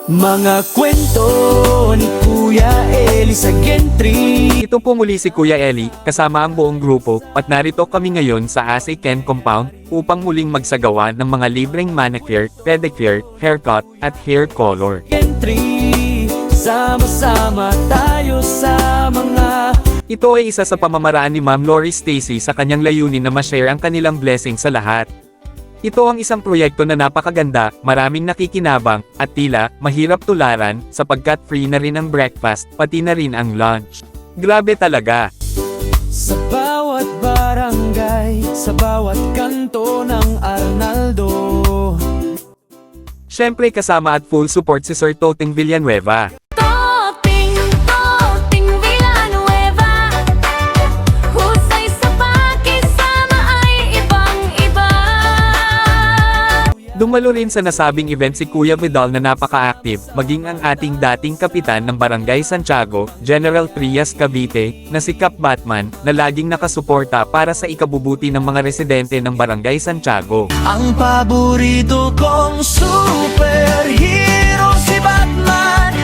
Mga kwento ni Kuya Eli sa Gentry. Ito po muli si Kuya Eli, kasama ang buong grupo, at narito kami ngayon sa Asay Ken Compound, upang muling magsagawa ng mga libreng manicure, pedicure, haircut, at hair color. Gentry, sama-sama tayo sa mga... Ito ay isa sa pamamaraan ni Ma'am Lori Stacy sa kanyang layunin na ma-share ang kanilang blessing sa lahat. Ito ang isang proyekto na napakaganda, maraming nakikinabang, at tila, mahirap tularan, sapagkat free na rin ang breakfast, pati na rin ang lunch. Grabe talaga! Sa bawat barangay, sa bawat kanto ng Arnaldo. Siyempre kasama at full support si Sir Toting Villanueva. Toting Villanueva, husay sa pakisama ay ibang-iba. Dumalo rin sa nasabing event si Kuya Vidal na napaka-active, maging ang ating dating kapitan ng Barangay Santiago, General Trias Cavite, na si Cap Batman, na laging nakasuporta para sa ikabubuti ng mga residente ng Barangay Santiago. Ang paborito kong superhero si Batman,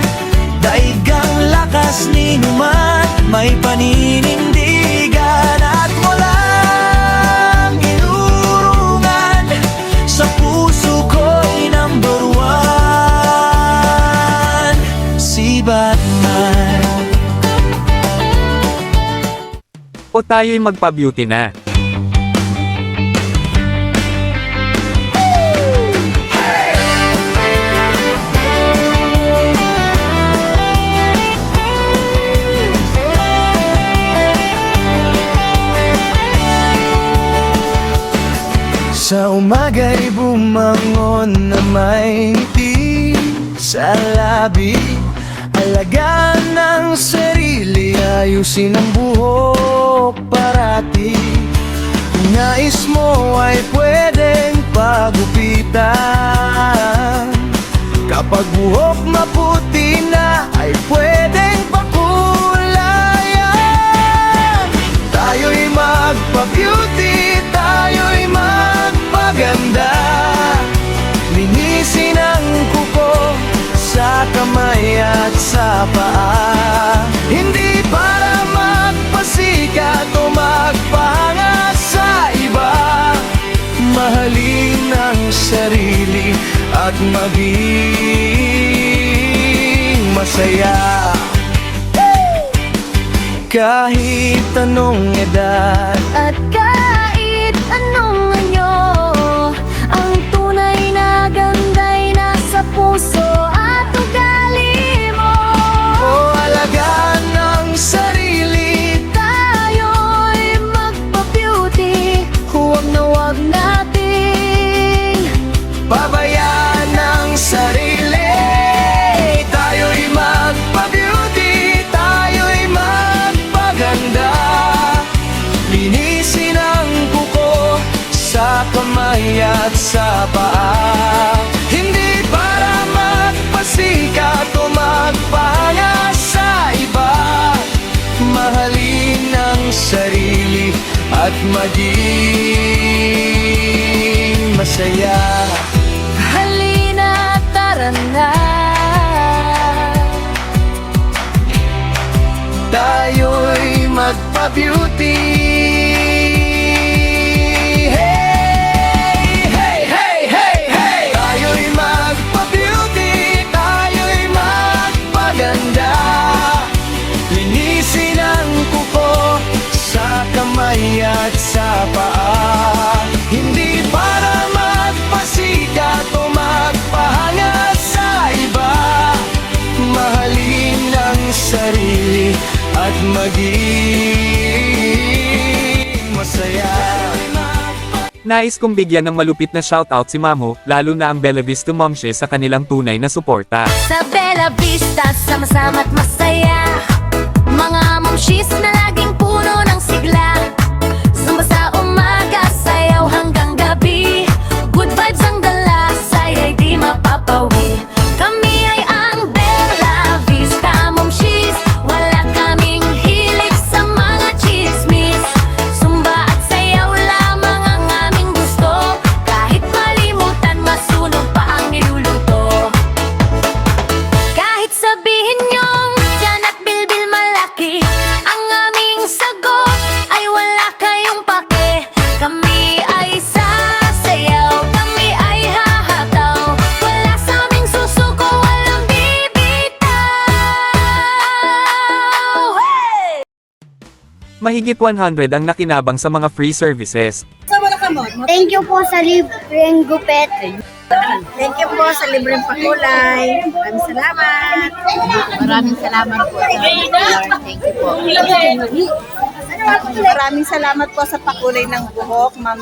daigang lakas ni Numan, may paninindigan at walang inurungan. Sa puso ko'y number one, si Batman. O tayo'y magpa-beauty na. Sa umaga'y bumangon na may ngiti sa labi, alagaan ng sarili, ayusin ang buhok parati. Kung nais mo ay pwedeng pagupitan, kapag buhok maputi na ay pwedeng pakulayan. Tayo'y magpa-beauty, tayo'y magpaganda, linisin ang kuko sa kamay at sa paa. Hindi para magpasikat o magpangas sa iba, mahalin ang sarili at maging masaya. Kahit anong edad At kahit anong anyo, ang tunay na ganda'y nasa puso at ugali mo. o alagaan ng sarili, Tayo'y magpa-beauty, huwag na huwag nating pabayaan ng sarili. Tayo'y magpa-beauty, tayo'y magpaganda, linisin ang kuko sa kamay at sa paa. Hindi para magpasikat o magpangas sa iba, mahalin ang sarili at maging masaya. halina, tara na. Tayo'y magpa-beauty. Hey, hey, hey, hey, hey! Tayo'y magpa-beauty, tayo'y magpaganda, linisin ang kuko sa kamay at sa paa. Hindi para magpasikat o magpahangas sa iba, mahalin ang sarili at maging masaya. Nais kong bigyan ng malupit na shoutout si Mamo, lalo na ang Bella Vista Momshes sa kanilang tunay na suporta. Sa Bella Vista, sama-sama't masaya. Mga momshis na laging puno ng sigla. Zumba sa umaga, sayaw hanggang gabi. Good vibes ang dala, saya'y di mapapawi. Kami ay ang Bella Vista momshis, wala kaming hilig sa mga chismis. Zumba at sayaw lamang ang aming gusto, kahit malimutan masunog pa ang niluluto. Mahigit 100 ang nakinabang sa mga free services. Thank you po sa libreng gupet. Thank you po sa libreng pakulay. Maraming salamat. Maraming salamat po sa Thank you po. Maraming salamat po sa pakulay ng buhok, Ma'am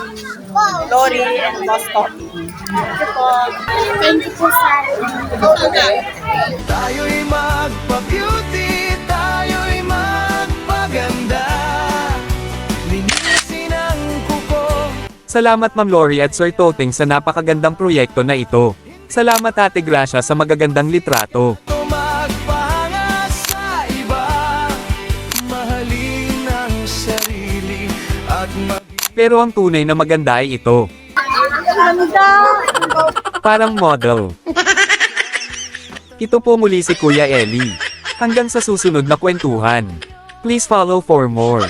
Lori and Boss Topi. Thank you po. Thank you po sa Tayo'y magpa-beauty, tayo'y magpaganda. Linisin ang kuko. Salamat Ma'am Lori at Sir Toteng sa napakagandang proyekto na ito. Salamat Ate Gracia sa magagandang litrato. Magpahanga sa iba. Mahalin ang sarili at Pero ang tunay na maganda ay ito. Parang model. Ito po muli si Kuya Eli. Hanggang sa susunod na kwentuhan. Please follow for more.